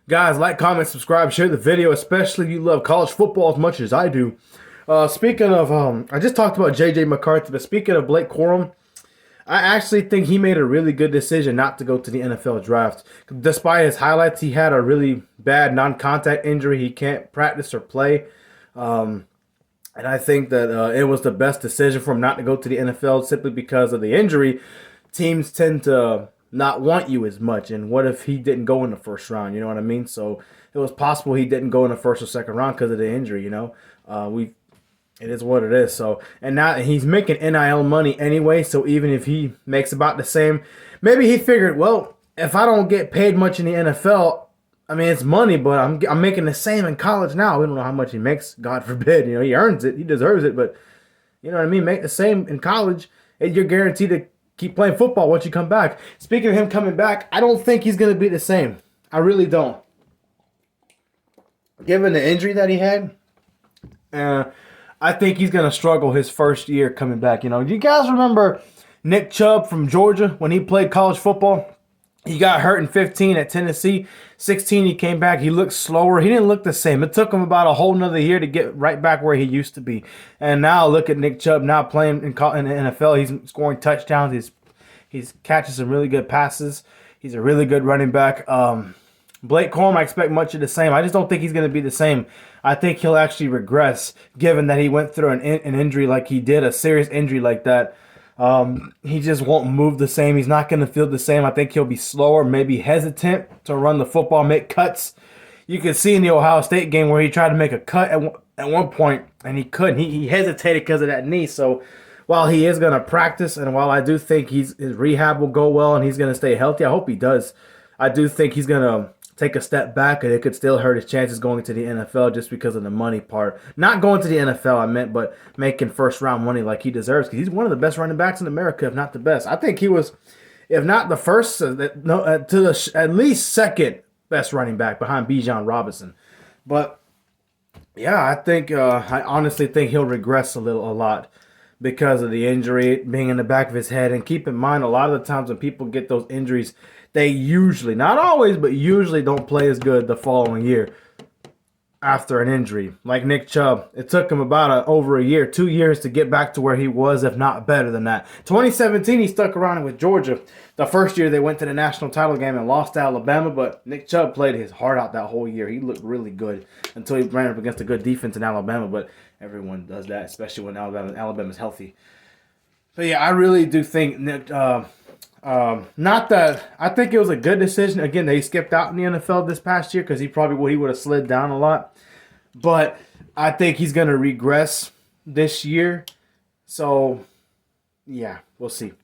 Guys, like, comment, subscribe, share the video, especially if you love college football as much as I do. Speaking of, I just talked about J.J. McCarthy, but speaking of Blake Corum, I actually think he made a really good decision not to go to the NFL draft. Despite his highlights, he had a really bad non-contact injury. He can't practice or play. And I think that it was the best decision for him not to go to the NFL simply because of the injury. Teams tend to not want you as much. And what if he didn't go in the first round? You know what I mean? So it was possible he didn't go in the first or second round because of the injury. It is what it is. So, and now he's making NIL money anyway. So even if he makes about the same, maybe he figured, well, if I don't get paid much in the NFL, I mean, it's money, but I'm making the same in college now. We don't know how much he makes. God forbid. He earns it. He deserves it. But you know what I mean? Make the same in college, and you're guaranteed to keep playing football once you come back. Speaking of him coming back, I don't think he's going to be the same. I really don't. Given the injury that he had, I think he's going to struggle his first year coming back. Do you guys remember Nick Chubb from Georgia when he played college football? He got hurt in 15 at Tennessee. 16, he came back. He looked slower. He didn't look the same. It took him about a whole nother year to get right back where he used to be. And now look at Nick Chubb now playing in the NFL. He's scoring touchdowns. He's catching some really good passes. He's a really good running back. Blake Corum, I expect much of the same. I just don't think he's going to be the same. I think he'll actually regress, given that he went through an injury like he did, a serious injury like that. He just won't move the same. He's not going to feel the same. I think he'll be slower, maybe hesitant to run the football, make cuts. You could see in the Ohio State game where he tried to make a cut at one point, and he couldn't. He hesitated because of that knee. So while he is going to practice, and while I do think his rehab will go well and he's going to stay healthy, I hope he does. I do think he's going to take a step back, and it could still hurt his chances going to the NFL just because of the money part. Not going to the NFL, I meant, but making first-round money like he deserves, because he's one of the best running backs in America, if not the best. I think he was, if not the first, at least second best running back behind Bijan Robinson. But, yeah, I honestly think he'll regress a lot because of the injury being in the back of his head. And keep in mind, a lot of the times when people get those injuries, they usually, not always, but usually don't play as good the following year after an injury. Like Nick Chubb, it took him about over a year, 2 years to get back to where he was, if not better than that. 2017, he stuck around with Georgia. The first year they went to the national title game and lost to Alabama, but Nick Chubb played his heart out that whole year. He looked really good until he ran up against a good defense in Alabama, but everyone does that, especially when Alabama's healthy. So yeah, I really do think Nick. Not that I think it was a good decision. Again, that he skipped out in the NFL this past year because he would have slid down a lot. But I think he's going to regress this year. So, yeah, we'll see.